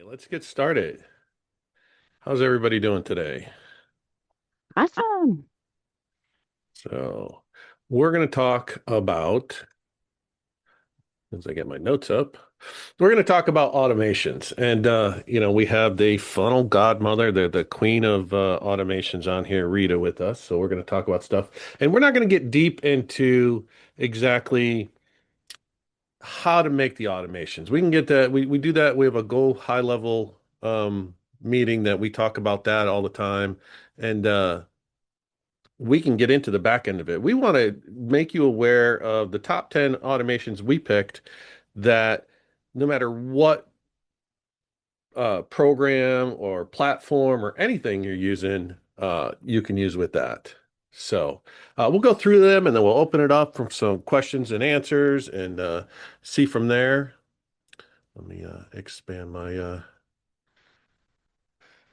Let's get started. How's everybody doing today? Awesome. So, we're going to talk about, as I get my notes up, we're going to talk about automations. And, we have the funnel godmother, the queen of automations on here, Rita, with us. So, we're going to talk about stuff. And we're not going to get deep into exactly how to make the automations. We can get that. We do that. We have a go high level meeting that we talk about that all the time. And, we can get into the back end of it. We want to make you aware of the top 10 automations we picked that no matter what program or platform or anything you're using, you can use with that. So we'll go through them and then we'll open it up for some questions and answers and see from there. Let me expand my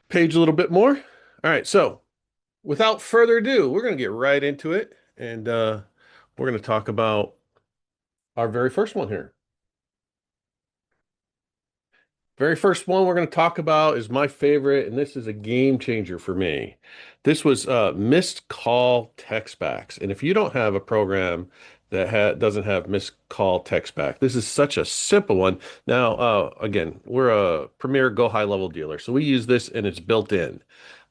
page a little bit more. All right, so without further ado, we're going to get right into it and we're going to talk about our very first one here. Very first one we're going to talk about is my favorite, and this is a game changer for me. This was missed call text backs. And if you don't have a program that doesn't have missed call text back, this is such a simple one. Now, again, we're a premier go high level dealer, so we use this and it's built in.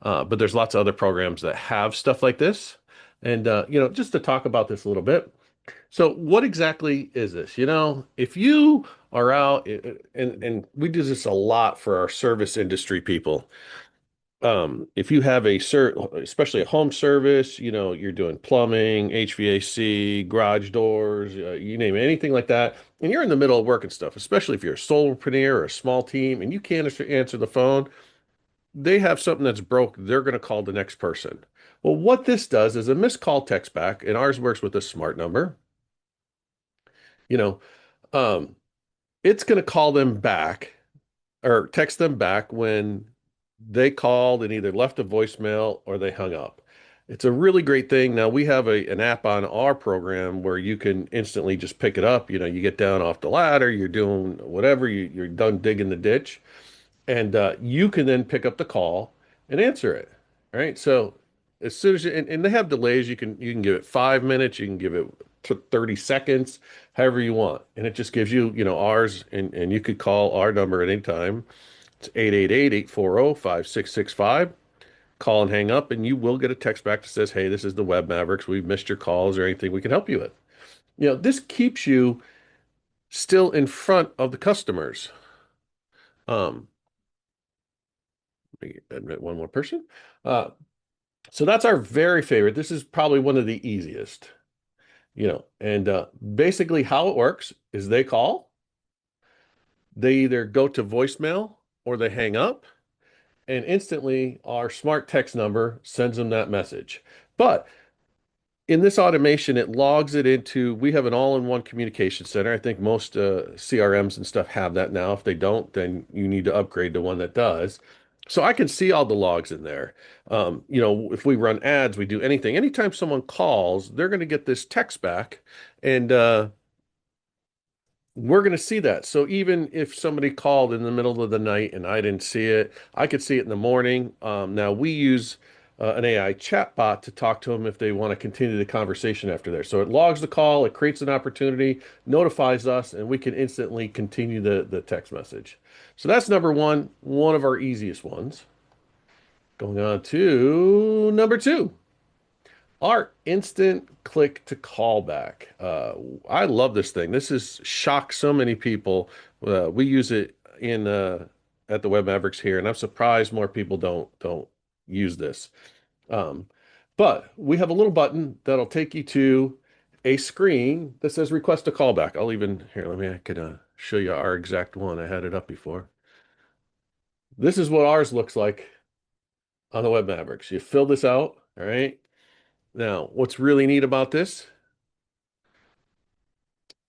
But there's lots of other programs that have stuff like this. And, just to talk about this a little bit. So what exactly is this? If you are out and we do this a lot for our service industry people. If you have especially a home service, you're doing plumbing, HVAC, garage doors, you name it, anything like that, and you're in the middle of work and stuff, especially if you're a solopreneur or a small team and you can't answer the phone, they have something that's broke, they're going to call the next person. Well, what this does is a missed call text back, and ours works with a smart number. You know, um, it's going to call them back or text them back when they called and either left a voicemail or they hung up. It's a really great thing. Now we have an app on our program where you can instantly just pick it up. You get down off the ladder, you're doing whatever, you're done digging the ditch, and you can then pick up the call and answer it. All right. So as soon as and they have delays, you can give it 5 minutes, you can give it 30 seconds, however you want. And it just gives you, ours, and you could call our number at any time. It's 888-840-5665. Call and hang up, and you will get a text back that says, hey, this is the Web Mavericks. We've missed your calls or anything we can help you with. This keeps you still in front of the customers. Um, Let me admit one more person. Uh, so that's our very favorite. This is probably one of the easiest, and basically how it works is they call, they either go to voicemail or they hang up, and instantly our smart text number sends them that message. But in this automation, it logs it into, we have an all-in-one communication center. I think most CRMs and stuff have that now. If they don't, then you need to upgrade to one that does. So I can see all the logs in there. If we run ads, we do anything. Anytime someone calls, they're going to get this text back, and we're going to see that. So even if somebody called in the middle of the night and I didn't see it, I could see it in the morning. Now we use an AI chatbot to talk to them if they want to continue the conversation after there. So it logs the call, it creates an opportunity, notifies us, and we can instantly continue the text message. So that's number one of our easiest ones. Going on to number two. Our instant click to callback. I love this thing. This has shocked so many people. We use it in at the Web Mavericks here, and I'm surprised more people don't use this. Um, but we have a little button that'll take you to a screen that says request a callback. I'll even here. I could show you our exact one. I had it up before. This is what ours looks like on the Web Mavericks. You fill this out, all right? Now, what's really neat about this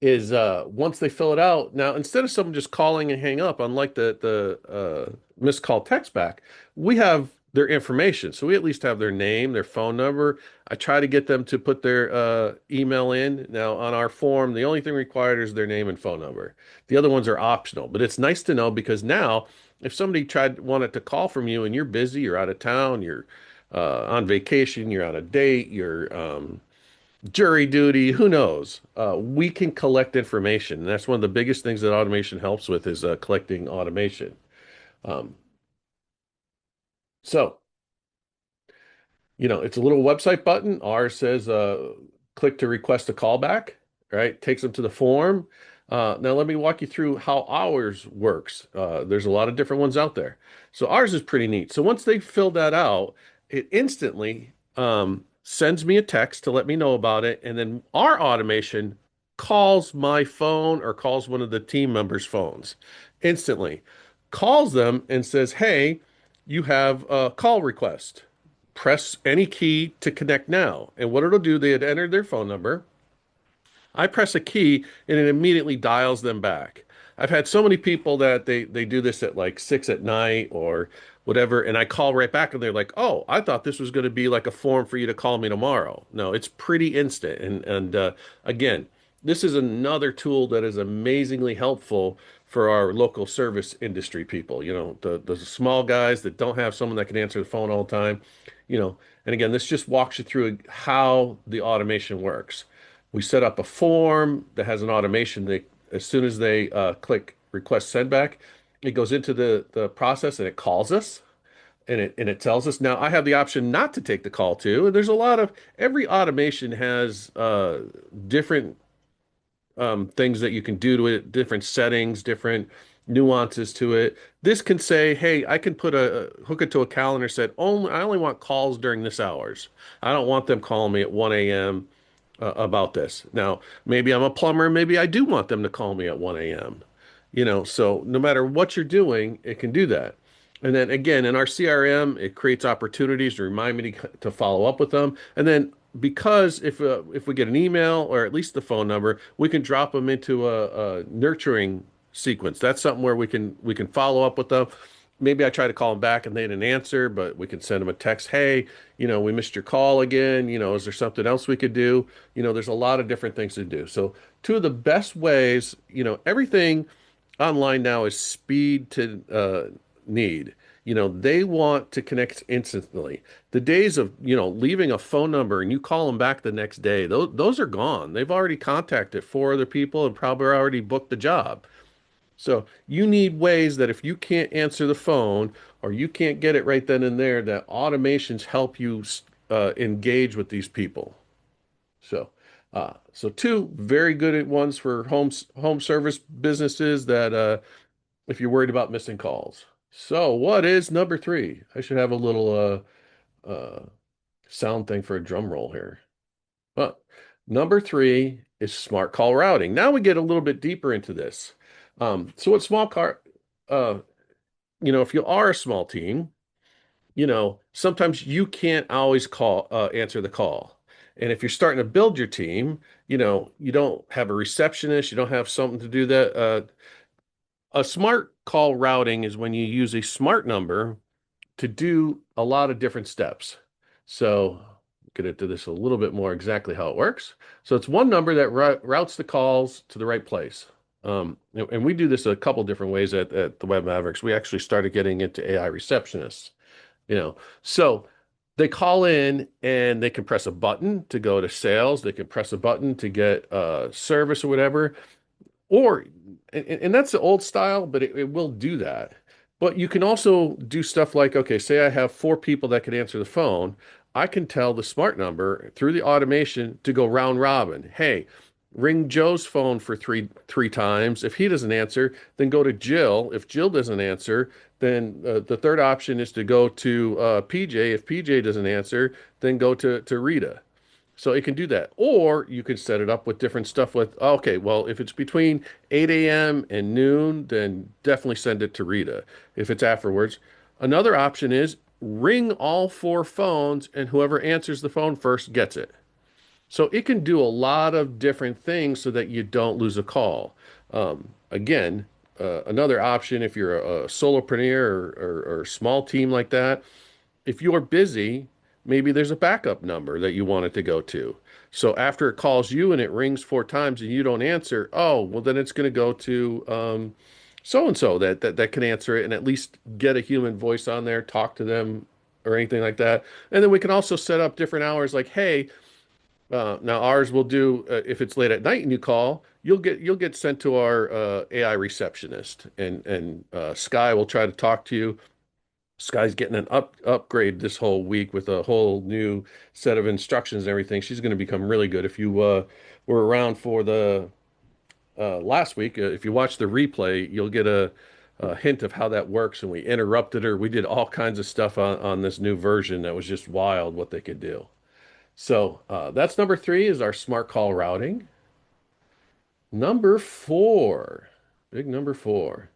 is once they fill it out, now instead of someone just calling and hang up, unlike the missed call text back, we have their information. So we at least have their name, their phone number. I try to get them to put their email in. Now, on our form, the only thing required is their name and phone number. The other ones are optional, but it's nice to know because now if somebody wanted to call from you and you're busy, you're out of town, you're on vacation, you're on a date, you're jury duty, who knows? We can collect information. And that's one of the biggest things that automation helps with is collecting automation. Um, so it's a little website button. Ours says click to request a callback, right? Takes them to the form. Now let me walk you through how ours works. There's a lot of different ones out there. So ours is pretty neat. So once they fill that out, it instantly sends me a text to let me know about it. And then our automation calls my phone or calls one of the team members' phones instantly, calls them and says, hey, you have a call request, press any key to connect now. And what it'll do, they had entered their phone number. I press a key and it immediately dials them back. I've had so many people that they do this at like 6 at night or whatever, and I call right back and they're like, "Oh, I thought this was going to be like a form for you to call me tomorrow." No, it's pretty instant. And again, this is another tool that is amazingly helpful for our local service industry people. The small guys that don't have someone that can answer the phone all the time. And again, this just walks you through how the automation works. We set up a form that has an automation that as soon as they click request send back, it goes into the process and it calls us and it tells us. Now I have the option not to take the call too. And there's a lot of every automation has different things that you can do to it, different settings, different nuances to it. This can say, hey, I can put a hook it to a calendar, said only I only want calls during this hours. I don't want them calling me at 1 a.m. About this. Now, maybe I'm a plumber, maybe I do want them to call me at 1 a.m. So no matter what you're doing, it can do that. And then again, in our CRM, it creates opportunities to remind me to follow up with them. And then because if we get an email or at least the phone number, we can drop them into a nurturing sequence. That's something where we can follow up with them. Maybe I try to call them back and they didn't answer, but we can send them a text. Hey, we missed your call again. Is there something else we could do? There's a lot of different things to do. So two of the best ways, everything online now is speed to need. They want to connect instantly. The days of, leaving a phone number and you call them back the next day, those are gone. They've already contacted four other people and probably already booked the job. So you need ways that if you can't answer the phone or you can't get it right then and there, that automations help you engage with these people. So two very good ones for home service businesses that if you're worried about missing calls. So what is number three? I should have a little sound thing for a drum roll here. But number three is smart call routing. Now we get a little bit deeper into this. So what small car, uh, if you are a small team, sometimes you can't always answer the call. And if you're starting to build your team, you don't have a receptionist, you don't have something to do that. A smart call routing is when you use a smart number to do a lot of different steps. So get into this a little bit more exactly how it works. So it's one number that routes the calls to the right place. And we do this a couple different ways at the Web Mavericks. We actually started getting into AI receptionists, so they call in and they can press a button to go to sales. They can press a button to get service or whatever. Or, and that's the old style, but it will do that. But you can also do stuff like, okay, say I have four people that can answer the phone. I can tell the smart number through the automation to go round robin. Hey, ring Joe's phone for three times. If he doesn't answer, then go to Jill. If Jill doesn't answer, then the third option is to go to PJ. If PJ doesn't answer, then go to Rita. So it can do that. Or you can set it up with different stuff with, okay, well, if it's between 8 a.m. and noon, then definitely send it to Rita. If it's afterwards. Another option is ring all four phones and whoever answers the phone first gets it. So it can do a lot of different things so that you don't lose a call. Again, another option if you're a solopreneur or small team like that, if you're busy, maybe there's a backup number that you want it to go to. So after it calls you and it rings 4 times and you don't answer, oh, well, then it's going to go to so and so that can answer it and at least get a human voice on there, talk to them or anything like that. And then we can also set up different hours like, hey, now ours will do if it's late at night and you call, you'll get sent to our AI receptionist and Sky will try to talk to you. Sky's getting an upgrade this whole week with a whole new set of instructions and everything. She's going to become really good. If you were around for the last week, if you watch the replay, you'll get a hint of how that works. And we interrupted her. We did all kinds of stuff on this new version that was just wild what they could do. So that's number three is our smart call routing. Number four, big number four,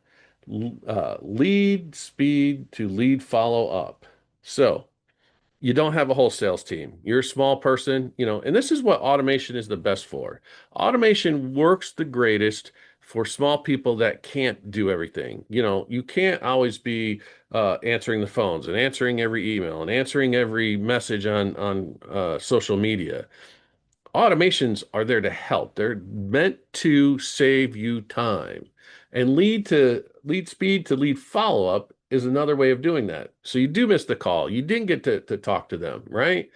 lead speed to lead follow up. So you don't have a whole sales team. You're a small person, and this is what automation is the best for. Automation works the greatest for small people that can't do everything. You can't always be answering the phones and answering every email and answering every message on social media. Automations are there to help. They're meant to save you time. And lead speed to lead follow-up is another way of doing that. So you do miss the call. You didn't get to talk to them, right?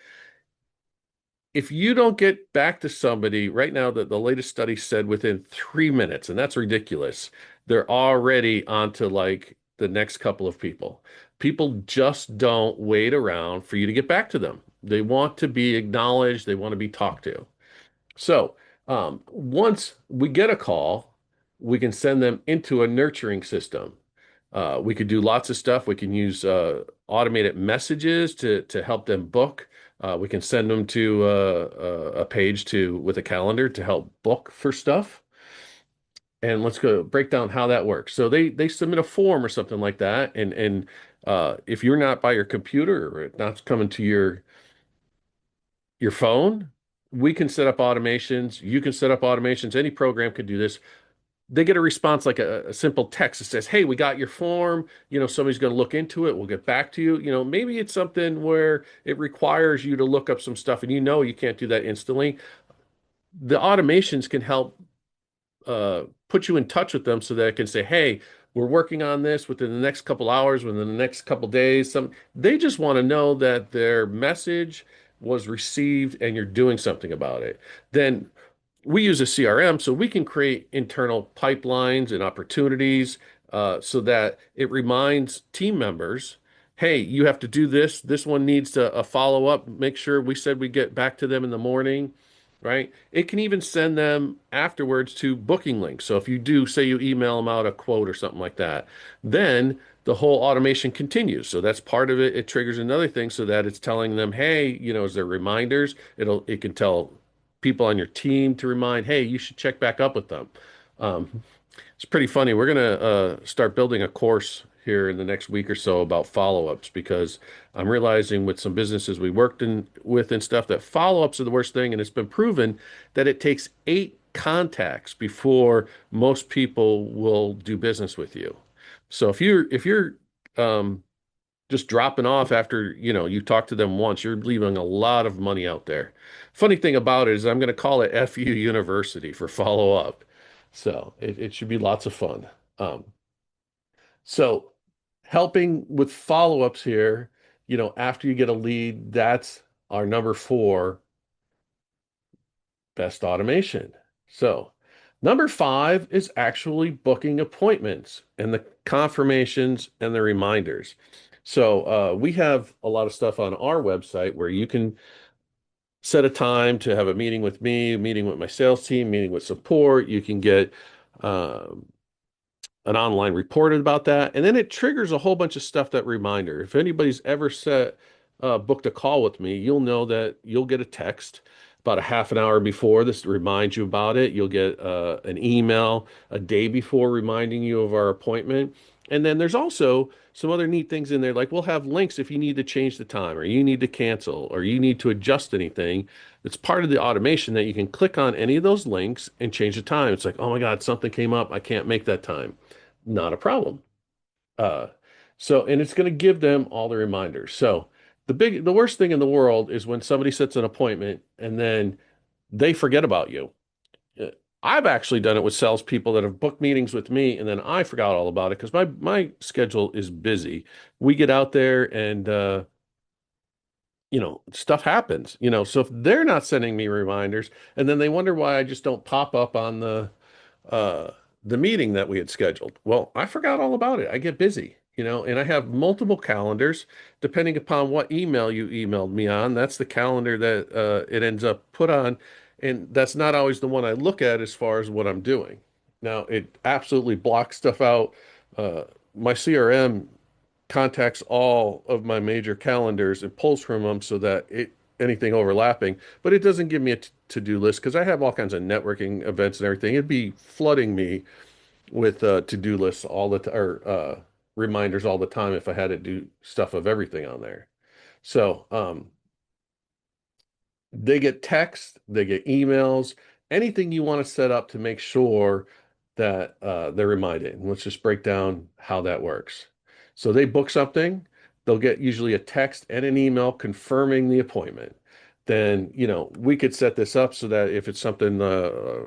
If you don't get back to somebody right now, the latest study said within 3 minutes, and that's ridiculous. They're already onto like the next couple of people. People just don't wait around for you to get back to them. They want to be acknowledged, they want to be talked to. So once we get a call, we can send them into a nurturing system. We could do lots of stuff. We can use automated messages to help them book. We can send them to a page to with a calendar to help book for stuff. And let's go break down how that works. So they submit a form or something like that, and if you're not by your computer or it's not coming to your phone, we can set up automations. You can set up automations. Any program can do this. They get a response like a simple text that says, "Hey, we got your form. Somebody's going to look into it. We'll get back to you." Maybe it's something where it requires you to look up some stuff and you can't do that instantly. The automations can help put you in touch with them so that it can say, "Hey, we're working on this within the next couple hours, within the next couple days." They just want to know that their message was received and you're doing something about it. Then we use a CRM, so we can create internal pipelines and opportunities so that it reminds team members, hey, you have to do this. This one needs a follow up. Make sure we said we get back to them in the morning, right? It can even send them afterwards to booking links. So if you do, say you email them out a quote or something like that, then the whole automation continues. So that's part of it. It triggers another thing so that it's telling them, hey, as their reminders, it can tell people on your team to remind, hey, you should check back up with them. Um, it's pretty funny. We're gonna start building a course here in the next week or so about follow-ups because I'm realizing with some businesses we worked in with and stuff that follow-ups are the worst thing, and it's been proven that it takes 8 contacts before most people will do business with you. So if you're um, just dropping off after you talk to them once, you're leaving a lot of money out there. Funny thing about it is I'm going to call it FU University for follow up. So it should be lots of fun. Um, so helping with follow ups here, after you get a lead, that's our number four best automation. So number five is actually booking appointments and the confirmations and the reminders. So we have a lot of stuff on our website where you can set a time to have a meeting with me, a meeting with my sales team, meeting with support. You can get um, an online report about that. And then it triggers a whole bunch of stuff that reminder. If anybody's ever booked a call with me, you'll know that you'll get a text about a half an hour before this to remind you about it. You'll get an email a day before reminding you of our appointment. And then there's also some other neat things in there, like we'll have links if you need to change the time or you need to cancel or you need to adjust anything. It's part of the automation that you can click on any of those links and change the time. It's like, oh my God, something came up. I can't make that time. Not a problem. Uh, and it's going to give them all the reminders. So The worst thing in the world is when somebody sets an appointment and then they forget about you. Uh, I've actually done it with salespeople that have booked meetings with me, and then I forgot all about it because my schedule is busy. We get out there and stuff happens. So if they're not sending me reminders, and then they wonder why I just don't pop up on uh the meeting that we had scheduled. Well, I forgot all about it. I get busy, and I have multiple calendars depending upon what email you emailed me on. That's the calendar that it ends up put on, and that's not always the one I look at as far as what I'm doing. Now, it absolutely blocks stuff out. Uh, my CRM contacts all of my major calendars and pulls from them so that anything overlapping, but it doesn't give me a to-do list because I have all kinds of networking events and everything. It'd be flooding me with to-do lists all the time or reminders all the time if I had to do stuff of everything on there. So, they get texts, they get emails, anything you want to set up to make sure that they're reminded. And let's just break down how that works. So they book something, they'll get usually a text and an email confirming the appointment. Then, we could set this up so that if it's something,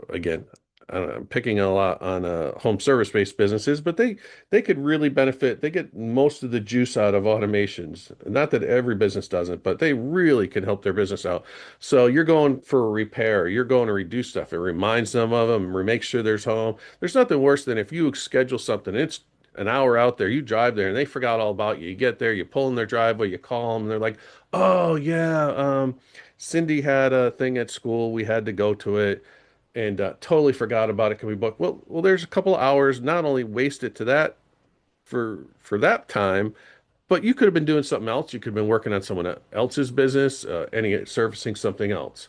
again, I'm picking a lot on home service-based businesses, but they could really benefit. They get most of the juice out of automations. Not that every business doesn't, but they really can help their business out. So you're going for a repair, you're going to redo stuff. It reminds them of them, make sure there's home. There's nothing worse than if you schedule something, it's an hour out there, you drive there and they forgot all about you. You get there, you pull in their driveway, you call them, and they're like, "Oh yeah, Cindy had a thing at school. We had to go to it and totally forgot about it. Can we book?" Well, there's a couple of hours, not only wasted to that for that time, but you could have been doing something else. You could have been working on someone else's business, any servicing something else.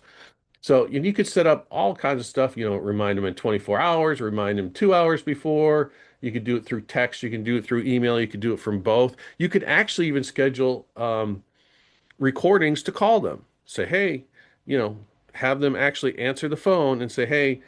So you could set up all kinds of stuff, remind them in 24 hours, remind them 2 hours before. You could do it through text, you can do it through email, you could do it from both. You could actually even schedule recordings to call them. Say, hey, you know, have them actually answer the phone and say, hey,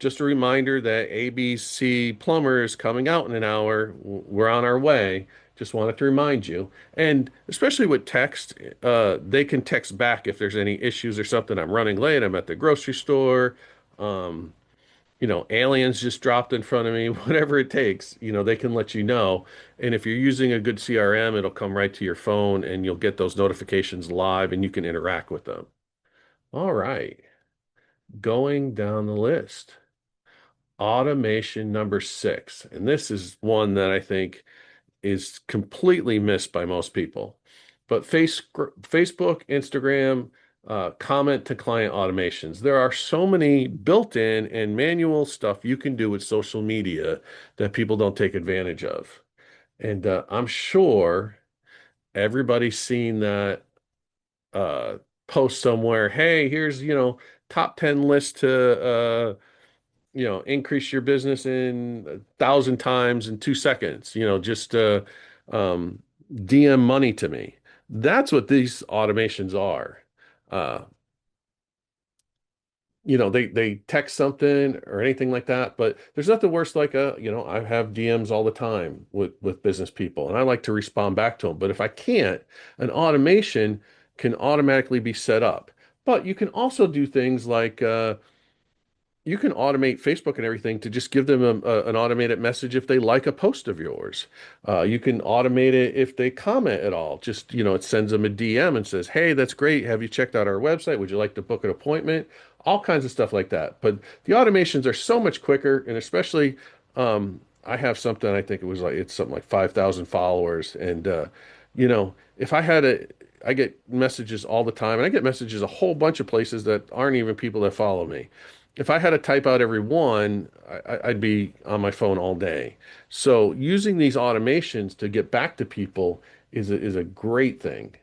just a reminder that ABC plumber is coming out in an hour. We're on our way. Just wanted to remind you. And especially with text, they can text back if there's any issues or something. I'm running late. I'm at the grocery store. Um, aliens just dropped in front of me, whatever it takes, they can let you know. And if you're using a good CRM, it'll come right to your phone and you'll get those notifications live and you can interact with them. All right, going down the list. Automation number six. And this is one that I think is completely missed by most people. But Facebook, Instagram, comment to client automations. There are so many built-in and manual stuff you can do with social media that people don't take advantage of. And I'm sure everybody's seen that post somewhere. Hey, here's, top 10 list to increase your business in 1,000 times in 2 seconds, just um, DM money to me. That's what these automations are. Uh, they text something or anything like that, but there's nothing worse like I have DMs all the time with business people and I like to respond back to them. But if I can't, an automation can automatically be set up. But you can also do things like you can automate Facebook and everything to just give them an automated message if they like a post of yours. You can automate it if they comment at all. Just, it sends them a DM and says, "Hey, that's great. Have you checked out our website? Would you like to book an appointment?" All kinds of stuff like that. But the automations are so much quicker, and especially I have something, I think it's something like 5,000 followers. And, if I get messages all the time, and I get messages a whole bunch of places that aren't even people that follow me. If I had to type out every one, I'd be on my phone all day. So using these automations to get back to people is a great thing.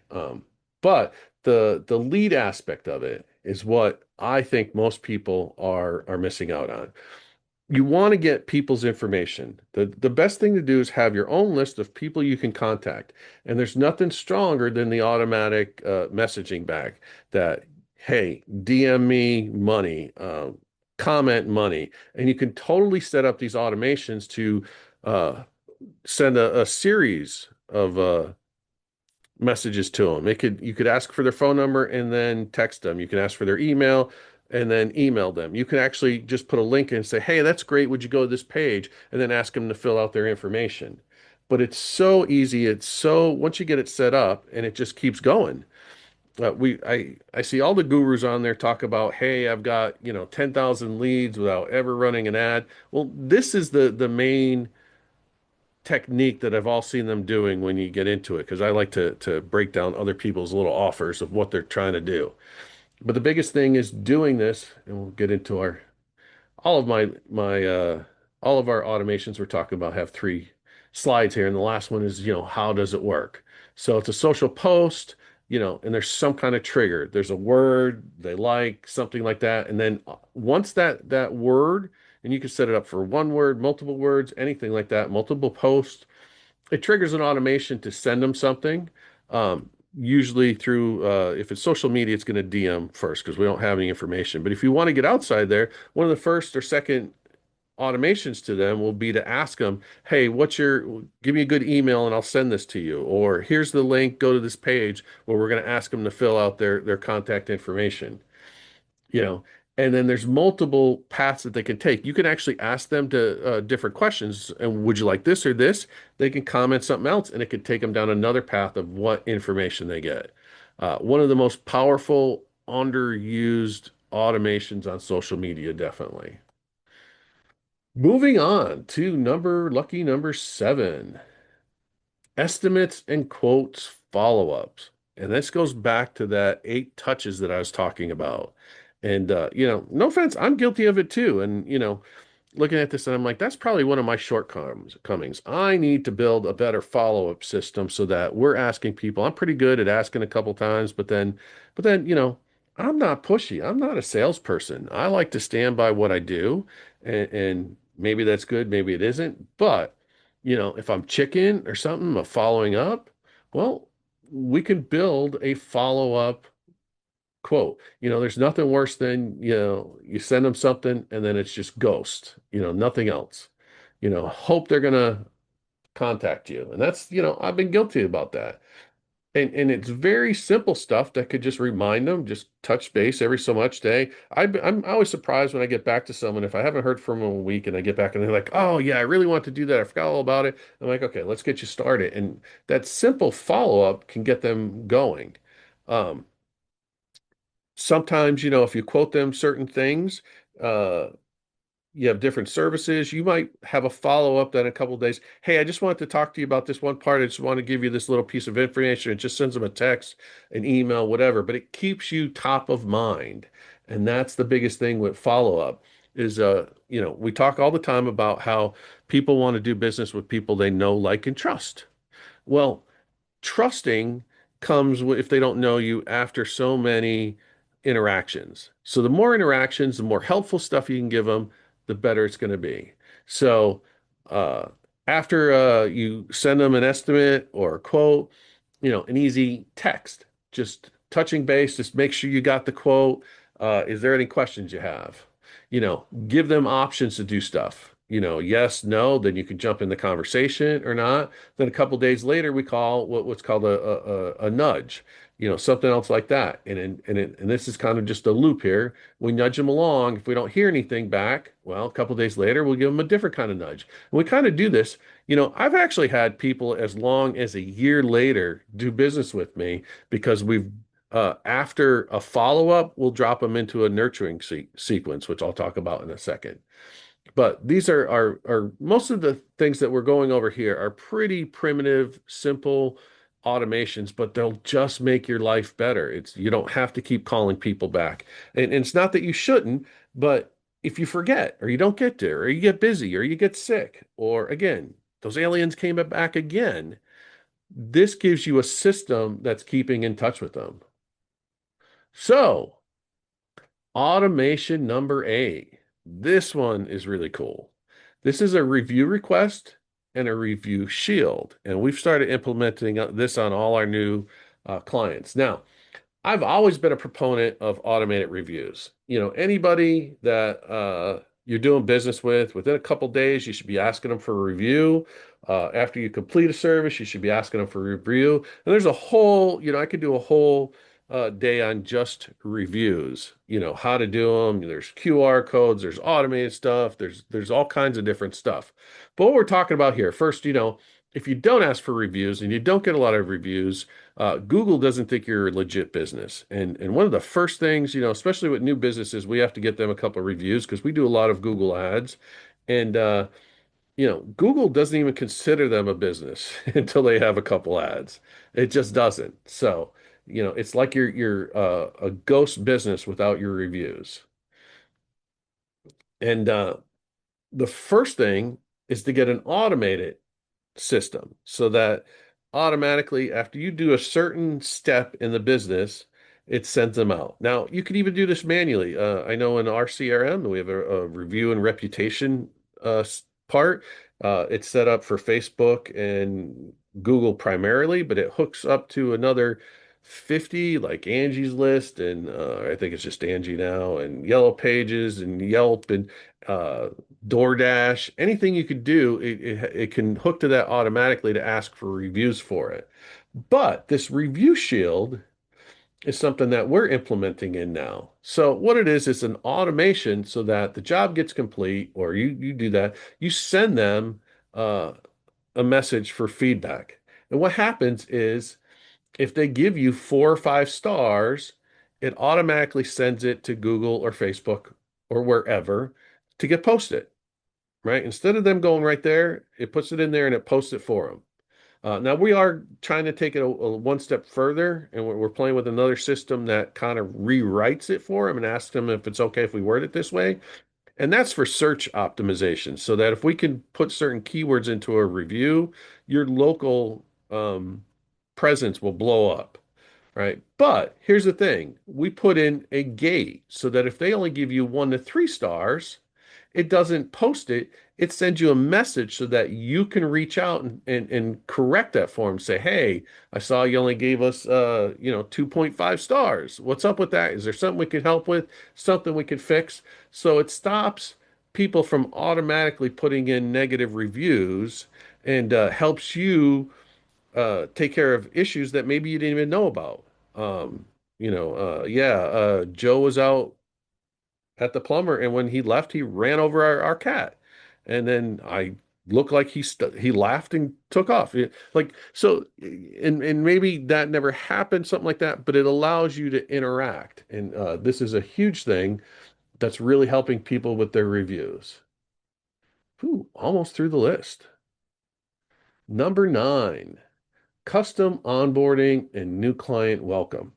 But the lead aspect of it is what I think most people are missing out on. You want to get people's information. The best thing to do is have your own list of people you can contact. And there's nothing stronger than the automatic messaging back that, hey, DM me money, comment money. And you can totally set up these automations to send a series of messages to them. You could ask for their phone number and then text them. You can ask for their email and then email them. You can actually just put a link in and say, "Hey, that's great. Would you go to this page?" and then ask them to fill out their information. But it's so easy. It's so once you get it set up and it just keeps going. I see all the gurus on there talk about, "Hey, I've got, 10,000 leads without ever running an ad." Well, this is the main technique that I've all seen them doing when you get into it, because I like to break down other people's little offers of what they're trying to do. But the biggest thing is doing this, and we'll get into our all of my all of our automations we're talking about have three slides here, and the last one is, how does it work? So it's a social post, and there's some kind of trigger. There's a word they like, something like that, and then once that word, and you can set it up for one word, multiple words, anything like that, multiple posts, it triggers an automation to send them something. Usually through, if it's social media, it's going to DM first because we don't have any information. But if you want to get outside there, one of the first or second automations to them will be to ask them, "Hey, give me a good email and I'll send this to you." Or here's the link, go to this page where we're going to ask them to fill out their contact information you know and then there's multiple paths that they can take. You can actually ask them to different questions, and would you like this or this? They can comment something else and it could take them down another path of what information they get. One of the most powerful underused automations on social media, definitely. Moving on to lucky number 7, estimates and quotes follow-ups. And this goes back to that 8 touches that I was talking about. And no offense, I'm guilty of it too. And looking at this and I'm like, that's probably one of my shortcomings. I need to build a better follow-up system so that we're asking people. I'm pretty good at asking a couple times, but then, I'm not pushy. I'm not a salesperson. I like to stand by what I do, and maybe that's good, maybe it isn't. But, if I'm chicken or something, of following up, well, we can build a follow-up quote. There's nothing worse than, you send them something and then it's just ghost, nothing else. Hope they're gonna contact you. And that's, I've been guilty about that. And it's very simple stuff that could just remind them, just touch base every so much day. I'm always surprised when I get back to someone, if I haven't heard from them in a week and I get back and they're like, "Oh yeah, I really want to do that. I forgot all about it." I'm like, "Okay, let's get you started." And that simple follow-up can get them going. Um, Sometimes, if you quote them certain things, uh, you have different services. You might have a follow-up then a couple of days. "Hey, I just wanted to talk to you about this one part. I just want to give you this little piece of information." It just sends them a text, an email, whatever, but it keeps you top of mind. And that's the biggest thing with follow-up is, we talk all the time about how people want to do business with people they know, like, and trust. Well, trusting comes if they don't know you after so many interactions. So the more interactions, the more helpful stuff you can give them, the better it's going to be. So uh, after you send them an estimate or a quote, an easy text, just touching base, just make sure you got the quote. Is there any questions you have? Give them options to do stuff. Yes, no, then you can jump in the conversation or not. Then a couple days later, we call what's called a nudge, something else like that. And this is kind of just a loop here. We nudge them along. If we don't hear anything back, well, a couple days later, we'll give them a different kind of nudge. And we kind of do this. I've actually had people as long as a year later do business with me because after a follow-up, we'll drop them into a nurturing sequence, which I'll talk about in a second. But these are most of the things that we're going over here are pretty primitive, simple automations, but they'll just make your life better. You don't have to keep calling people back. And it's not that you shouldn't, but if you forget or you don't get there or you get busy or you get sick or again, those aliens came back again, this gives you a system that's keeping in touch with them. So, automation number 8. This one is really cool. This is a review request and a review shield. And we've started implementing this on all our new clients. Now, I've always been a proponent of automated reviews. Anybody that you're doing business with, within a couple days, you should be asking them for a review. After you complete a service, you should be asking them for a review. And there's a whole, I could do a whole day on just reviews, how to do them. There's QR codes, there's automated stuff, there's all kinds of different stuff. But what we're talking about here, first, if you don't ask for reviews and you don't get a lot of reviews, Google doesn't think you're a legit business. And one of the first things, especially with new businesses, we have to get them a couple of reviews because we do a lot of Google ads. And Google doesn't even consider them a business until they have a couple ads. It just doesn't. So, it's like you're a ghost business without your reviews. And the first thing is to get an automated system so that automatically, after you do a certain step in the business, it sends them out. Now, you could even do this manually. I know in our CRM, we have a review and reputation part. It's set up for Facebook and Google primarily, but it hooks up to another 50 like Angie's List and I think it's just Angie now and Yellow Pages and Yelp and uh, DoorDash, anything you could do, it can hook to that automatically to ask for reviews for it. But this review shield is something that we're implementing in now. So what it is an automation so that the job gets complete, or you do that, you send them uh, a message for feedback. And what happens is if they give you 4 or 5 stars, it automatically sends it to Google or Facebook or wherever to get posted, right? Instead of them going right there, it puts it in there and it posts it for them. Now we are trying to take it a one step further, and we're playing with another system that kind of rewrites it for them and asks them if it's okay if we word it this way. And that's for search optimization, so that if we can put certain keywords into a review, your local presence will blow up. Right. But here's the thing. We put in a gate so that if they only give you 1 to 3 stars, it doesn't post it. It sends you a message so that you can reach out and correct that for them. Say, hey, I saw you only gave us 2.5 stars. What's up with that? Is there something we could help with? Something we could fix? So it stops people from automatically putting in negative reviews and helps you take care of issues that maybe you didn't even know about. Joe was out at the plumber, and when he left, he ran over our cat, and then I looked like he laughed and took off. Like so, and maybe that never happened, something like that, but it allows you to interact, and this is a huge thing that's really helping people with their reviews. Ooh, almost through the list. Number 9, custom onboarding and new client welcome.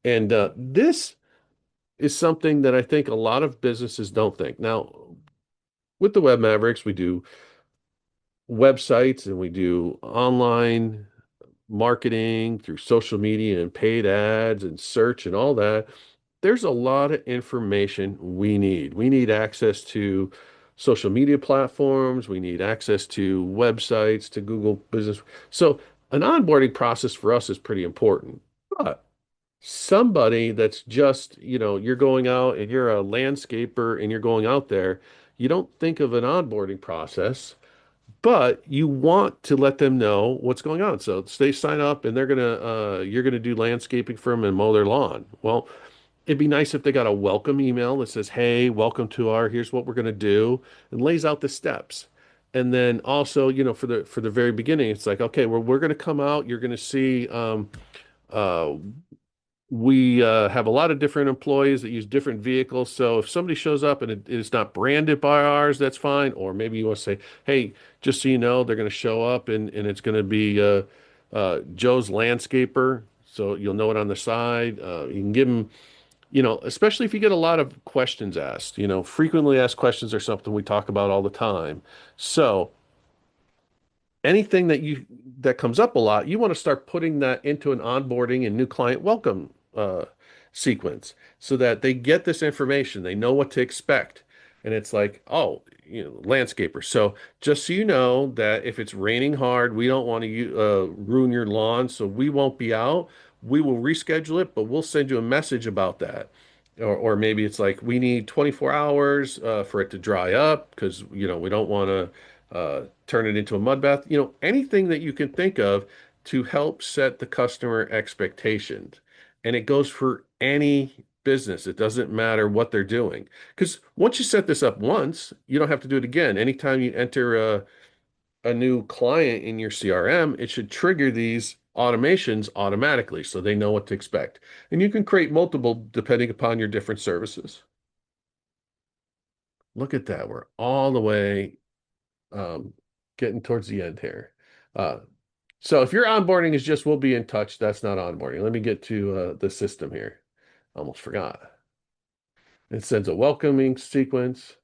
And this is something that I think a lot of businesses don't think. Now, with the Web Mavericks, we do websites and we do online marketing through social media and paid ads and search and all that. There's a lot of information we need. We need access to social media platforms. We need access to websites, to Google Business. So an onboarding process for us is pretty important. But somebody that's just, you're going out and you're a landscaper and you're going out there, you don't think of an onboarding process, but you want to let them know what's going on. So they sign up and you're gonna do landscaping for them and mow their lawn. Well, it'd be nice if they got a welcome email that says, "Hey, welcome to here's what we're gonna do," and lays out the steps. And then also, for the very beginning, it's like, okay, well, we're gonna come out. You're gonna see uh, we have a lot of different employees that use different vehicles. So if somebody shows up and it is not branded by ours, that's fine. Or maybe you want to say, hey, just so you know, they're going to show up and it's going to be Joe's landscaper. So you'll know it on the side. You can give them, especially if you get a lot of questions asked, frequently asked questions are something we talk about all the time. So anything that comes up a lot, you want to start putting that into an onboarding and new client welcome sequence so that they get this information, they know what to expect. And it's like, oh, landscaper. So just so you know that if it's raining hard, we don't want to ruin your lawn, so we won't be out. We will reschedule it, but we'll send you a message about that. or maybe it's like we need 24 hours for it to dry up because we don't want to turn it into a mud bath. Anything that you can think of to help set the customer expectations. And it goes for any business. It doesn't matter what they're doing. Because once you set this up once, you don't have to do it again. Anytime you enter a new client in your CRM, it should trigger these automations automatically so they know what to expect. And you can create multiple depending upon your different services. Look at that. We're all the way um, getting towards the end here. Uh, so if your onboarding is just we'll be in touch, that's not onboarding. Let me get to the system here. Almost forgot. It sends a welcoming sequence.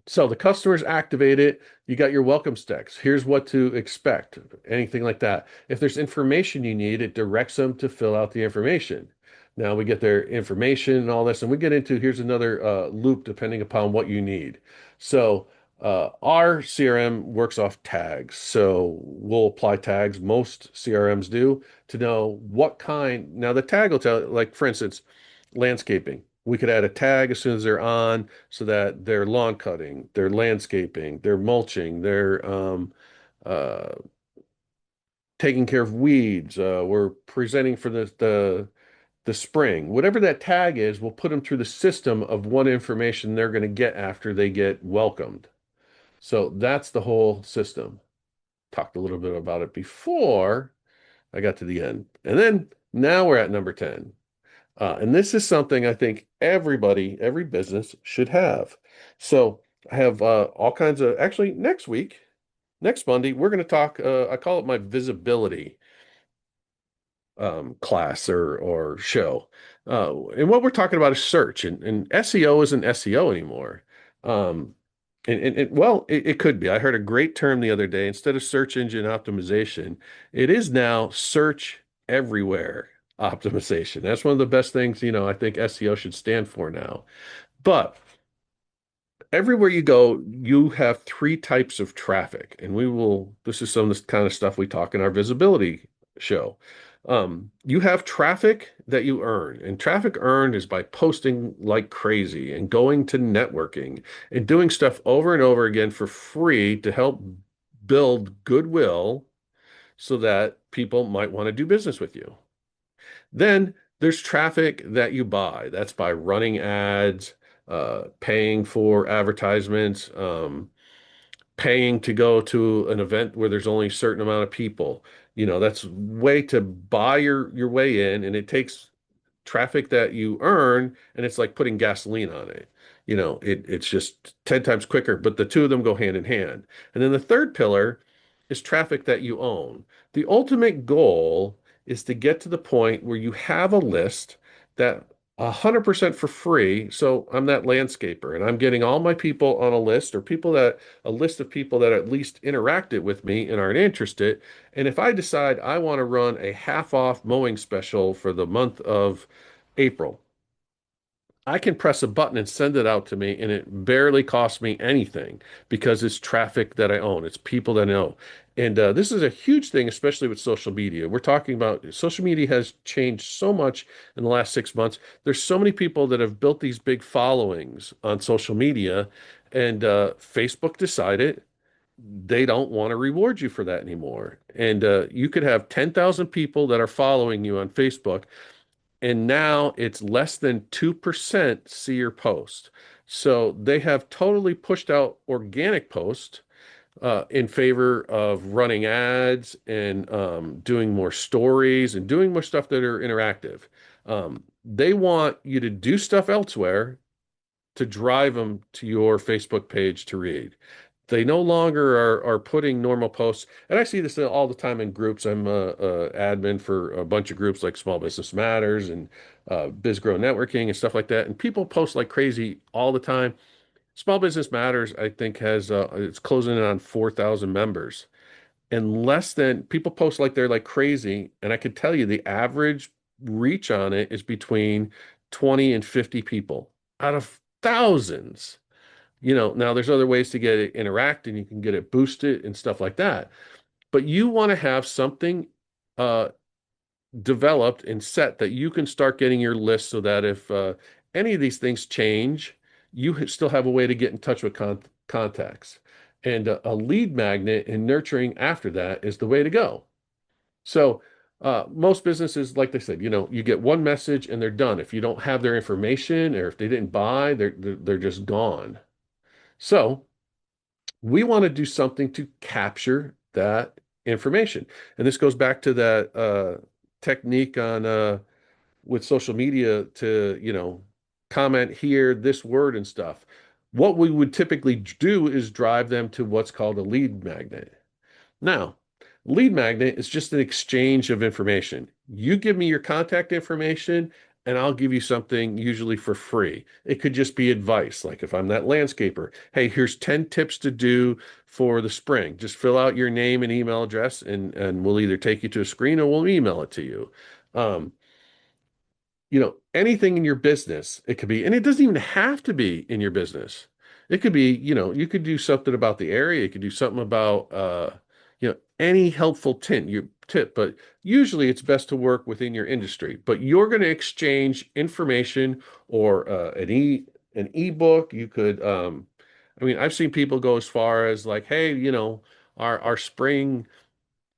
So the customers activate it. You got your welcome stacks. Here's what to expect, anything like that. If there's information you need, it directs them to fill out the information. Now we get their information and all this, and we get into here's another loop depending upon what you need. So our CRM works off tags. So we'll apply tags, most CRMs do, to know what kind. Now the tag will tell, like for instance, landscaping. We could add a tag as soon as they're on so that they're lawn cutting, they're landscaping, they're mulching, they're uh, taking care of weeds. We're presenting for the spring. Whatever that tag is, we'll put them through the system of what information they're going to get after they get welcomed. So that's the whole system. Talked a little bit about it before I got to the end. And then now we're at number 10. And this is something I think everybody, every business should have. So I have all kinds of, actually, next week, next Monday, we're going to talk, I call it my visibility class or show. And what we're talking about is search, and SEO isn't SEO anymore. Um, well, it could be. I heard a great term the other day. Instead of search engine optimization, it is now search everywhere optimization. That's one of the best things, I think SEO should stand for now. But everywhere you go, you have three types of traffic, and this is some of the kind of stuff we talk in our visibility show. You have traffic that you earn, and traffic earned is by posting like crazy and going to networking and doing stuff over and over again for free to help build goodwill so that people might want to do business with you. Then there's traffic that you buy. That's by running ads, paying for advertisements, paying to go to an event where there's only a certain amount of people. That's way to buy your way in, and it takes traffic that you earn, and it's like putting gasoline on it. It's just 10 times quicker, but the two of them go hand in hand. And then the third pillar is traffic that you own. The ultimate goal is to get to the point where you have a list that 100% for free. So I'm that landscaper and I'm getting all my people on a list or a list of people that at least interacted with me and aren't interested. And if I decide I want to run a half off mowing special for the month of April, I can press a button and send it out to me, and it barely costs me anything because it's traffic that I own. It's people that I know. And this is a huge thing, especially with social media. We're talking about social media has changed so much in the last 6 months. There's so many people that have built these big followings on social media, and Facebook decided they don't want to reward you for that anymore. And you could have 10,000 people that are following you on Facebook, and now it's less than 2% see your post. So they have totally pushed out organic posts in favor of running ads and doing more stories and doing more stuff that are interactive. They want you to do stuff elsewhere to drive them to your Facebook page to read. They no longer are putting normal posts, and I see this all the time in groups. I'm a admin for a bunch of groups like Small Business Matters and Biz Grow Networking and stuff like that. And people post like crazy all the time. Small Business Matters, I think, has it's closing in on 4,000 members, and less than people post like they're like crazy. And I could tell you the average reach on it is between 20 and 50 people out of thousands. Now there's other ways to get it interact and you can get it boosted and stuff like that. But you want to have something uh developed and set that you can start getting your list so that if any of these things change, you still have a way to get in touch with contacts. And a lead magnet and nurturing after that is the way to go. So most businesses, like they said, you get one message and they're done. If you don't have their information or if they didn't buy, they're just gone. So we want to do something to capture that information. And this goes back to that technique on with social media to, comment here, this word and stuff. What we would typically do is drive them to what's called a lead magnet. Now, lead magnet is just an exchange of information. You give me your contact information, and I'll give you something usually for free. It could just be advice, like if I'm that landscaper, hey, here's 10 tips to do for the spring. Just fill out your name and email address, and we'll either take you to a screen or we'll email it to you. Um, anything in your business, it could be, and it doesn't even have to be in your business. It could be, you could do something about the area. You could do something about, any helpful tip, but usually it's best to work within your industry. But you're going to exchange information or an ebook. You could, I've seen people go as far as like, hey, our spring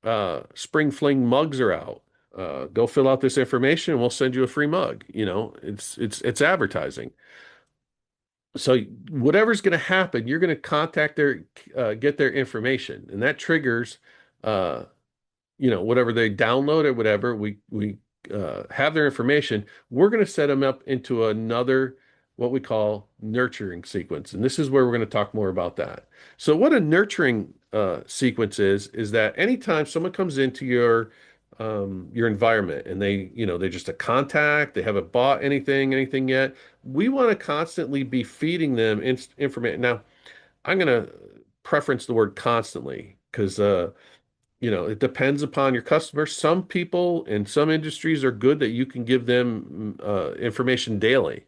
fling mugs are out. Go fill out this information and we'll send you a free mug. It's advertising. So whatever's going to happen, you're going to contact get their information, and that triggers, uh, whatever they download or whatever. We have their information. We're going to set them up into another what we call nurturing sequence, and this is where we're going to talk more about that. So what a nurturing sequence is that anytime someone comes into your environment and they're just a contact, they haven't bought anything yet. We want to constantly be feeding them information. Now, I'm going to preference the word constantly because it depends upon your customers. Some people in some industries are good that you can give them information daily.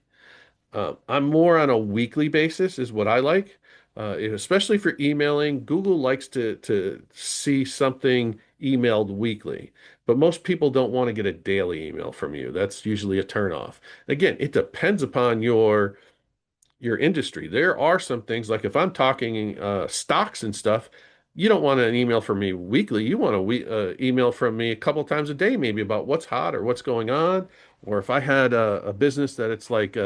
I'm more on a weekly basis is what I like, especially for emailing. Google likes to see something emailed weekly, but most people don't want to get a daily email from you. That's usually a turnoff. Again, it depends upon your industry. There are some things like if I'm talking stocks and stuff, you don't want an email from me weekly. You want a email from me a couple times a day, maybe about what's hot or what's going on. Or if I had a business that it's like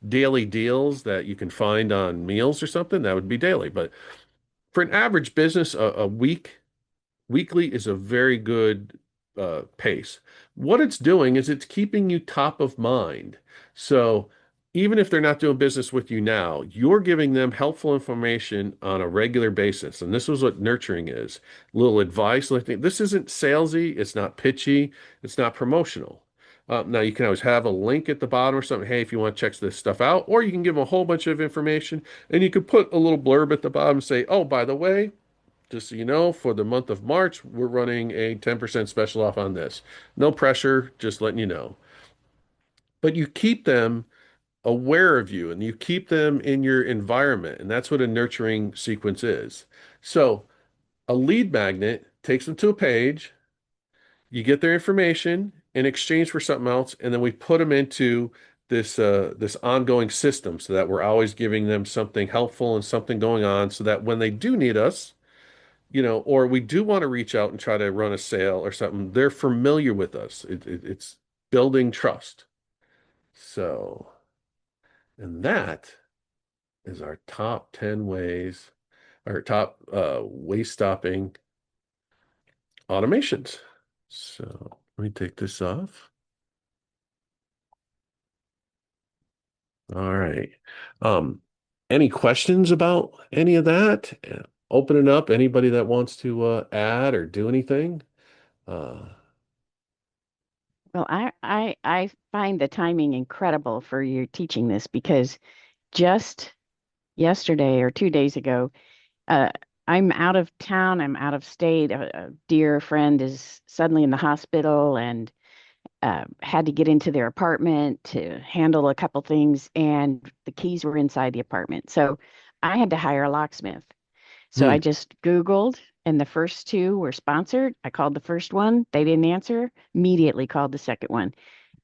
daily deals that you can find on meals or something, that would be daily. But for an average business, a weekly is a very good pace. What it's doing is it's keeping you top of mind. So even if they're not doing business with you now, you're giving them helpful information on a regular basis. And this is what nurturing is. Little advice. Like this isn't salesy, it's not pitchy, it's not promotional. Now you can always have a link at the bottom or something. Hey, if you want to check this stuff out, or you can give them a whole bunch of information and you could put a little blurb at the bottom and say, oh, by the way, just so you know, for the month of March, we're running a 10% special off on this. No pressure, just letting you know. But you keep them aware of you and you keep them in your environment. And that's what a nurturing sequence is. So a lead magnet takes them to a page, you get their information in exchange for something else, and then we put them into this ongoing system so that we're always giving them something helpful and something going on so that when they do need us, or we do want to reach out and try to run a sale or something, they're familiar with us. It's building trust. So, and that is our top 10 ways, our top waste stopping automations. So let me take this off. All right. Um, any questions about any of that? Open it up. Anybody that wants to add or do anything? Uh, Well, I find the timing incredible for you teaching this because just yesterday or 2 days ago, uh, I'm out of town, I'm out of state. A dear friend is suddenly in the hospital and had to get into their apartment to handle a couple things, and the keys were inside the apartment. So I had to hire a locksmith. So Hmm. I just Googled, and the first two were sponsored. I called the first one. They didn't answer. Immediately called the second one.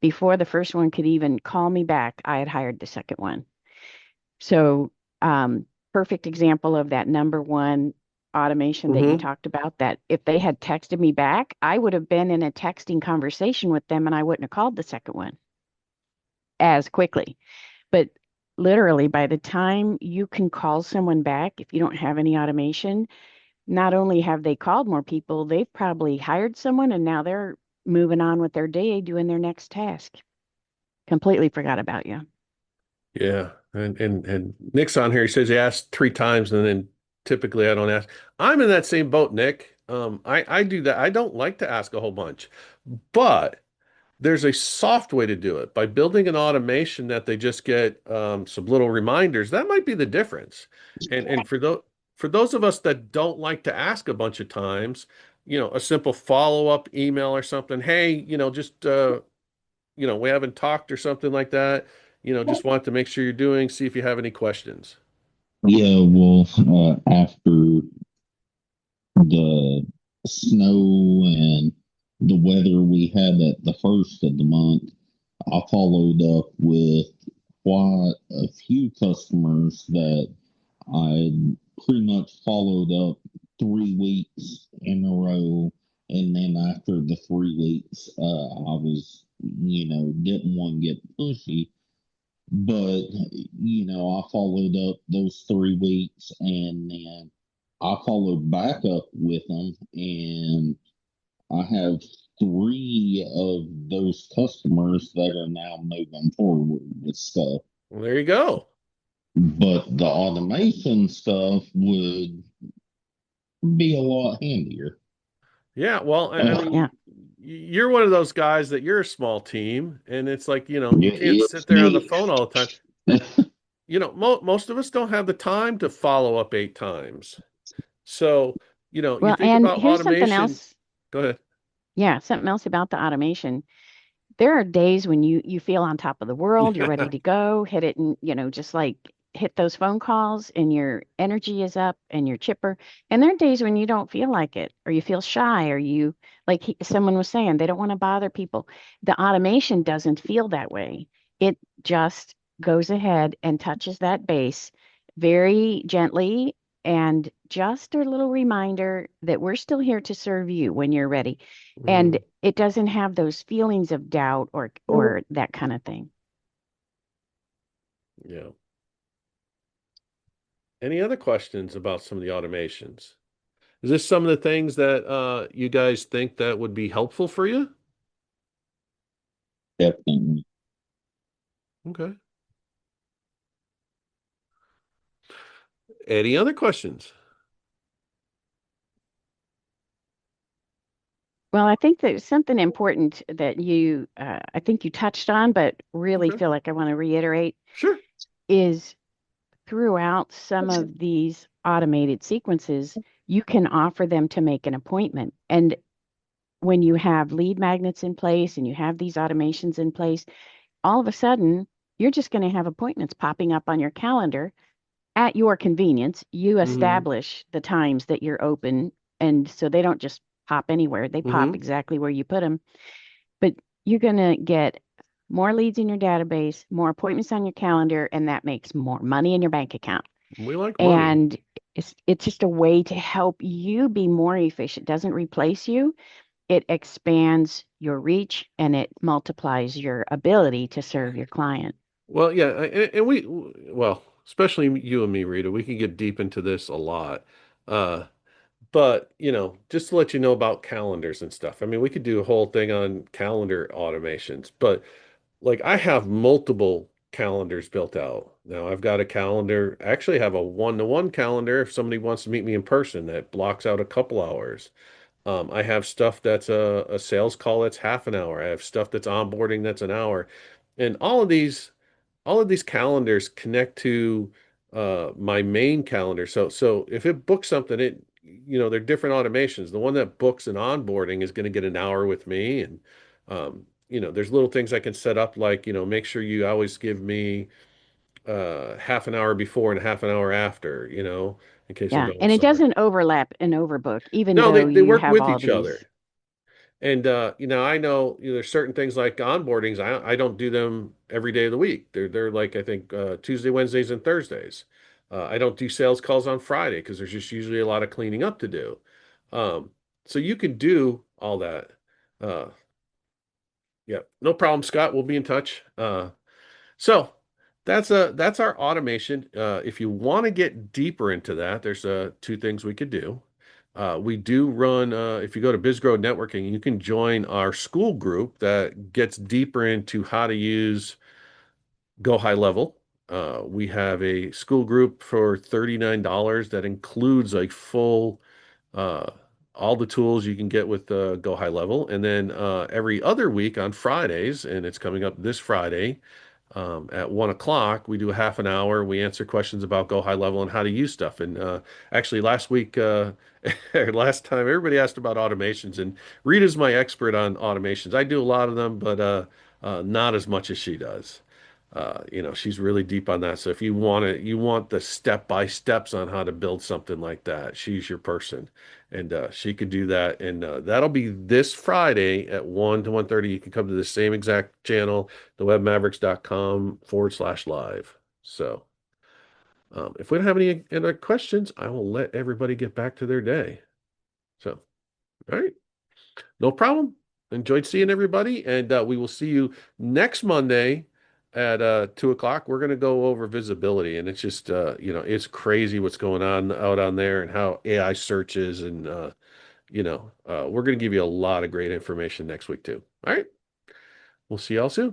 Before the first one could even call me back, I had hired the second one. So, perfect example of that number one automation that you Hmm. talked about, that if they had texted me back, I would have been in a texting conversation with them and I wouldn't have called the second one as quickly. But literally, by the time you can call someone back, if you don't have any automation, not only have they called more people, they've probably hired someone and now they're moving on with their day, doing their next task. Completely forgot about you. Yeah. And Nick's on here. He says he asked 3 times and then typically I don't ask. I'm in that same boat, Nick. I do that. I don't like to ask a whole bunch, but there's a soft way to do it by building an automation that they just get some little reminders. That might be the difference. And for those of us that don't like to ask a bunch of times, a simple follow-up email or something. Hey, just we haven't talked or something like that. Just want to make sure you're doing, see if you have any questions. Yeah, well, after the snow and the weather we had at the first of the month, I followed up with quite a few customers that I pretty much followed up 3 weeks in a row. And then after the 3 weeks, I was, didn't want to get pushy. But, I followed up those 3 weeks and then I followed back up with them. And I have three of those customers that are now moving forward with stuff. Well, there you go. But the automation stuff would be a lot handier. Yeah, well, I Uh, Yeah. mean, you're one of those guys that you're a small team, and it's like, you can't it's sit there on the me. phone all the time. Most of us don't have the time to follow up 8 times. So, you Well, think and about here's something automation. else. Go ahead. Yeah, something else about the automation. There are days when you feel on top of the world, you're ready to go, hit it and just like hit those phone calls and your energy is up and you're chipper. And there are days when you don't feel like it or you feel shy or you like someone was saying they don't want to bother people. The automation doesn't feel that way. It just goes ahead and touches that base very gently, and just a little reminder that we're still here to serve you when you're ready. And Mhm. it doesn't have those feelings of doubt or that kind of thing. Yeah. Any other questions about some of the automations? Is this some of the things that you guys think that would be helpful for you? Definitely. Okay. Any other questions? Well, I think there's something important that I think you touched on, but really Okay. feel like I want to reiterate Sure. is throughout some of these automated sequences, you can offer them to make an appointment. And when you have lead magnets in place and you have these automations in place, all of a sudden, you're just going to have appointments popping up on your calendar at your convenience. You Hmm. establish the times that you're open, and so they don't just pop anywhere. They pop Hmm. exactly where you put them. But you're going to get more leads in your database, more appointments on your calendar, and that makes more money in your bank account. We like money. And it's just a way to help you be more efficient. It doesn't replace you. It expands your reach and it multiplies your ability to serve your client. Well, yeah, well, especially you and me, Rita, we can get deep into this a lot. Uh, but, just to let you know about calendars and stuff. I mean, we could do a whole thing on calendar automations, but like I have multiple calendars built out. Now I've got a calendar, I actually have a one-to-one calendar if somebody wants to meet me in person that blocks out a couple hours. I have stuff that's a sales call that's half an hour. I have stuff that's onboarding that's an hour. And all of these calendars connect to my main calendar. So if it books something, they're different automations. The one that books an onboarding is going to get an hour with me. And there's little things I can set up like, make sure you always give me half an hour before and half an hour after, in case I'm Yeah. going And it somewhere. doesn't overlap and overbook, even No, though they you work have with all each these. other. And I know, there's certain things like onboardings. I don't do them every day of the week. They're like I think Tuesday, Wednesdays, and Thursdays. I don't do sales calls on Friday because there's just usually a lot of cleaning up to do. Um, so you can do all that. Uh, yeah, no problem, Scott. We'll be in touch. So that's our automation. If you want to get deeper into that, there's two things we could do. We do run, if you go to BizGrow Networking, you can join our school group that gets deeper into how to use Go High Level. We have a school group for $39 that includes like full uh, all the tools you can get with Go High Level. And then every other week on Fridays, and it's coming up this Friday, at 1 o'clock, we do a half an hour. We answer questions about Go High Level and how to use stuff. And actually, last week, last time, everybody asked about automations, and Rita's my expert on automations. I do a lot of them, but not as much as she does. She's really deep on that. So if you want the step by steps on how to build something like that, she's your person, and she could do that. And that'll be this Friday at 1 to 1:30. You can come to the same exact channel, thewebmavericks.com/live. So if we don't have any other questions, I will let everybody get back to their day. So, all right. No problem. Enjoyed seeing everybody, and we will see you next Monday at 2 o'clock. We're going to go over visibility, and it's just it's crazy what's going on out on there and how AI searches, and we're going to give you a lot of great information next week too. All right, we'll see y'all soon.